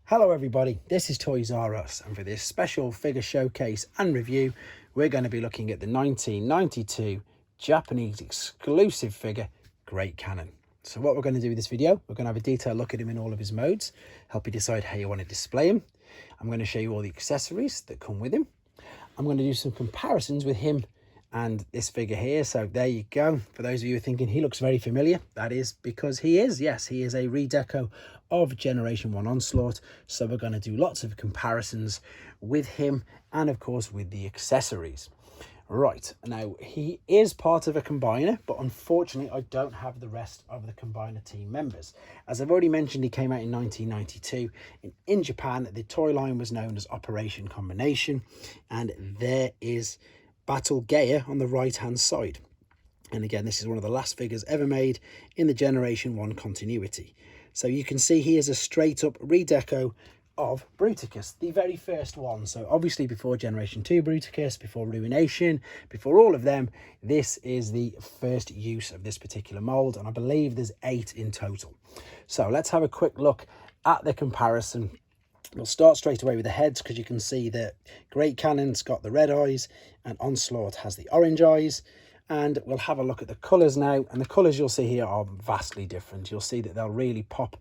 Hello everybody, this is Toys R Us, and for this special figure showcase and review we're going to be looking at the 1992 Japanese exclusive figure Great Cannon. So what we're going to do with this video, we're going to have a detailed look at him in all of his modes, help you decide how you want to display him. I'm going to show you all the accessories that come with him. I'm going to do some comparisons with him and this figure here. So there you go. For those of you who are thinking he looks very familiar, that is because he is. Yes, he is a redeco of Generation 1 Onslaught. So we're going to do lots of comparisons with him and of course with the accessories. Right, now he is part of a combiner, but unfortunately I don't have the rest of the combiner team members. As I've already mentioned, he came out in 1992. In Japan, the toy line was known as Operation Combination, and there is Battle Gaia on the right hand side. And again, this is one of the last figures ever made in the Generation 1 continuity. So you can see he is a straight up redeco of Bruticus, the very first one. So obviously before Generation 2 Bruticus, before Ruination, before all of them, this is the first use of this particular mold, and I believe there's 8 in total. So let's have a quick look at the comparison. We'll start straight away with the heads, because you can see that Great Cannon's got the red eyes and Onslaught has the orange eyes. And we'll have a look at the colours now, and the colours you'll see here are vastly different. You'll see that they'll really pop,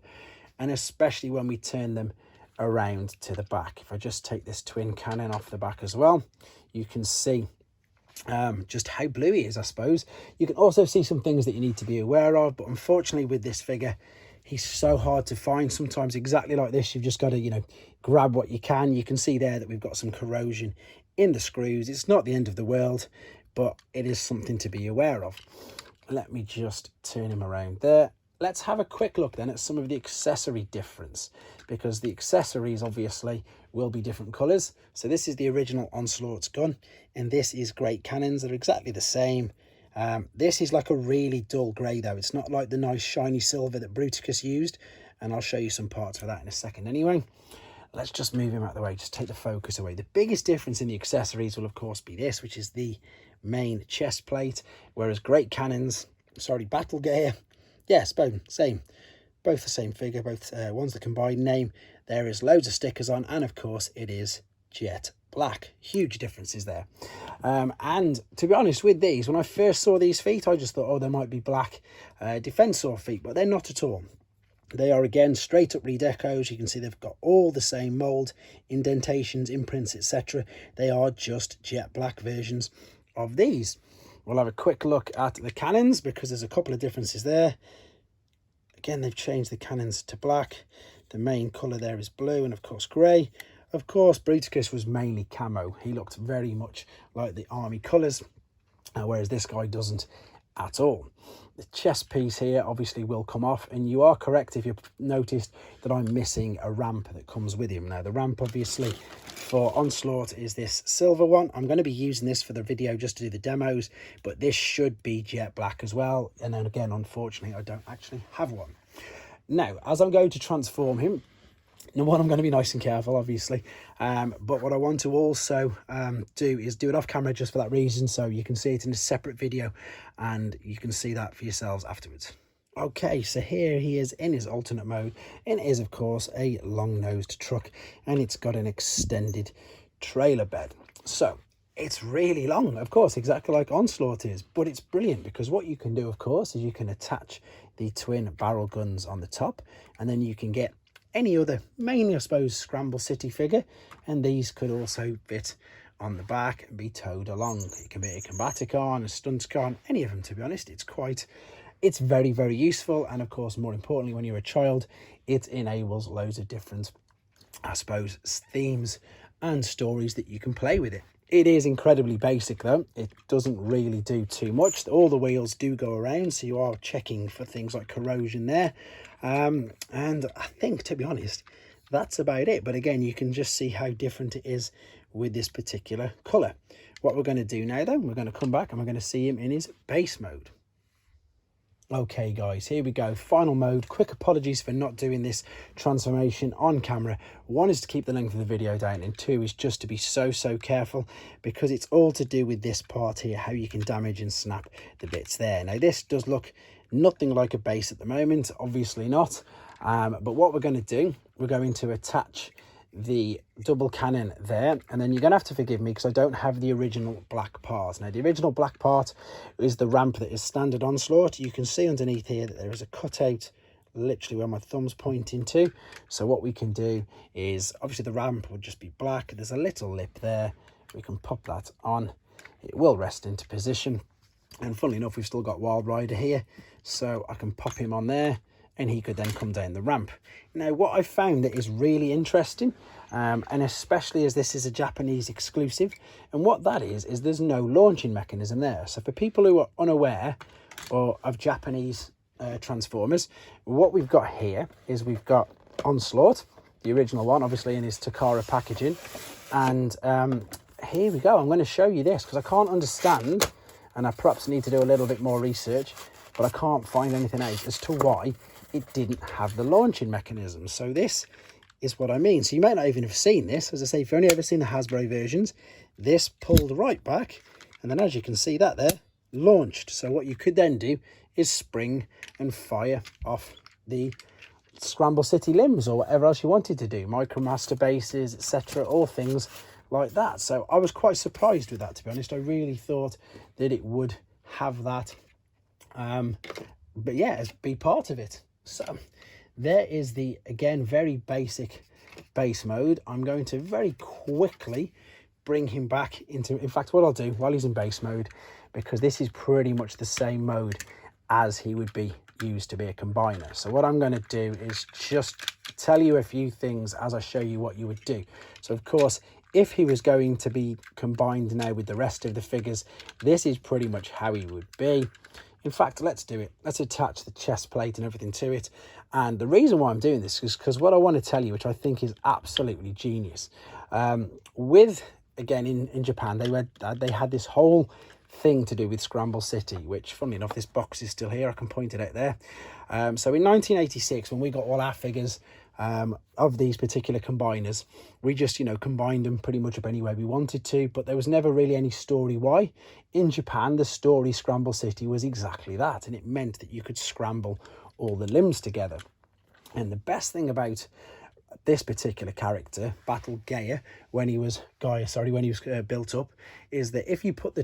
and especially when we turn them around to the back. If I just take this twin cannon off the back as well, you can see just how blue he is, I suppose. You can also see some things that you need to be aware of, but unfortunately with this figure, he's so hard to find. Sometimes exactly like this, you've just got to, grab what you can. You can see there that we've got some corrosion in the screws. It's not the end of the world, but it is something to be aware of. Let me just turn him around there. Let's have a quick look then at some of the accessory difference, because the accessories obviously will be different colours. So this is the original Onslaught's gun, and this is Great Cannon's. They're exactly the same. This is like a really dull grey though. It's not like the nice shiny silver that Bruticus used, and I'll show you some parts for that in a second anyway. Let's just move him out of the way, just take the focus away. The biggest difference in the accessories will of course be this, which is the main chest plate, whereas Great Cannon's, Battle Gaia, yes, both the same figure, both one's the combined name. There is loads of stickers on, and of course it is jet black. Huge differences there. And to be honest with these, when I first saw these feet, I just thought, oh, they might be black Defensor feet, but they're not at all. They are again straight up redecos. You can see they've got all the same mold, indentations, imprints, etc. They are just jet black versions of these. We'll have a quick look at the cannons, because there's a couple of differences there. Again, they've changed the cannons to black. The main colour there is blue and of course grey. Of course, Bruticus was mainly camo. He looked very much like the army colours, whereas this guy doesn't at all. The chest piece here obviously will come off, and you are correct if you've noticed that I'm missing a ramp that comes with him. Now the ramp obviously for Onslaught is this silver one. I'm going to be using this for the video just to do the demos, but this should be jet black as well. And then again, unfortunately, I don't actually have one. Now, as I'm going to transform him, number one, I'm going to be nice and careful, obviously. But what I want to also do is do it off camera just for that reason, so you can see it in a separate video and you can see that for yourselves afterwards. Okay, so here he is in his alternate mode, and it is of course a long-nosed truck, and it's got an extended trailer bed. So it's really long, of course, exactly like Onslaught is, but it's brilliant because what you can do, of course, is you can attach the twin barrel guns on the top, and then you can get any other, mainly I suppose Scramble City figure, and these could also fit on the back and be towed along. It can be a Combaticon, a Stunticon, any of them, to be honest. It's very, very useful, and of course, more importantly, when you're a child, it enables loads of different, I suppose, themes and stories that you can play with it. It is incredibly basic though. It doesn't really do too much. All the wheels do go around, so you are checking for things like corrosion there. And I think, to be honest, that's about it. But again, you can just see how different it is with this particular colour. What we're going to do now, though, we're going to come back and we're going to see him in his base mode. Okay guys, here we go, final mode. Quick apologies for not doing this transformation on camera. One is to keep the length of the video down, and two is just to be so careful, because it's all to do with this part here, how you can damage and snap the bits there. Now this does look nothing like a base at the moment, obviously not, but what we're going to do we're going to attach the double cannon there, and then you're gonna have to forgive me because I don't have the original black part. Now the original black part is the ramp that is standard onslaught. You can see underneath here that there is a cutout literally where my thumb's pointing to. So what we can do is, obviously the ramp would just be black, there's a little lip there, we can pop that on, it will rest into position, and funnily enough we've still got Wild Rider here, so I can pop him on there and he could then come down the ramp. Now what I found that is really interesting, and especially as this is a Japanese exclusive, and what that is there's no launching mechanism there. So for people who are unaware or of Japanese Transformers, what we've got here is we've got Onslaught, the original one, obviously in his Takara packaging, and here we go. I'm going to show you this because I can't understand, and I perhaps need to do a little bit more research, but I can't find anything out as to why it didn't have the launching mechanism. So this is what I mean. So you might not even have seen this. As I say, if you've only ever seen the Hasbro versions, this pulled right back, and then as you can see that there, launched. So what you could then do is spring and fire off the Scramble City limbs or whatever else you wanted to do, Micromaster bases, etc., all things like that. So I was quite surprised with that, to be honest. I really thought that it would have that, but yeah, as be part of it. So there is the, again, very basic base mode. I'm going to very quickly bring him back into, in fact, what I'll do while he's in base mode, because this is pretty much the same mode as he would be used to be a combiner. So what I'm going to do is just tell you a few things as I show you what you would do. So of course, if he was going to be combined now with the rest of the figures, this is pretty much how he would be. In fact, let's do it. Let's attach the chest plate and everything to it. And the reason why I'm doing this is because what I want to tell you, which I think is absolutely genius, again, in Japan, they had this whole thing to do with Scramble City, which, funnily enough, this box is still here. I can point it out there. So in 1986, when we got all our figures of these particular combiners, we just, combined them pretty much up any way we wanted to, but there was never really any story why. In Japan, the story Scramble City was exactly that, and it meant that you could scramble all the limbs together. And the best thing about this particular character, Battle Gaia, when he was built up, is that if you put the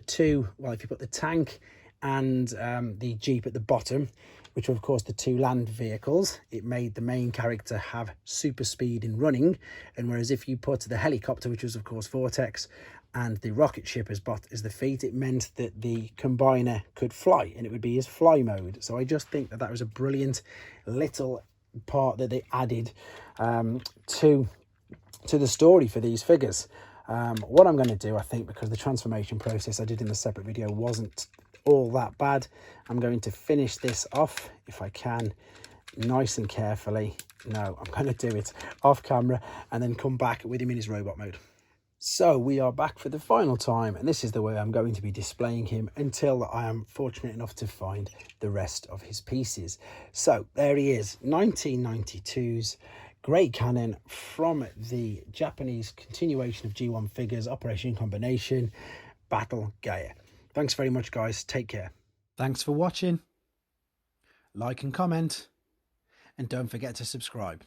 tank and the Jeep at the bottom, which were of course the two land vehicles, it made the main character have super speed in running. And whereas if you put the helicopter, which was of course Vortex, and the rocket ship as the feet, it meant that the combiner could fly, and it would be his fly mode. So I just think that was a brilliant little part that they added to the story for these figures. What I'm going to do, I think, because the transformation process I did in the separate video wasn't all that bad, I'm going to finish this off, if I can, nice and carefully. No, I'm going to do it off camera and then come back with him in his robot mode. So we are back for the final time, and this is the way I'm going to be displaying him until I am fortunate enough to find the rest of his pieces. So there he is, 1992's Great Cannon from the Japanese continuation of G1 figures, Operation Combination, Battle Gaia. Thanks very much, guys. Take care. Thanks for watching. Like and comment, and don't forget to subscribe.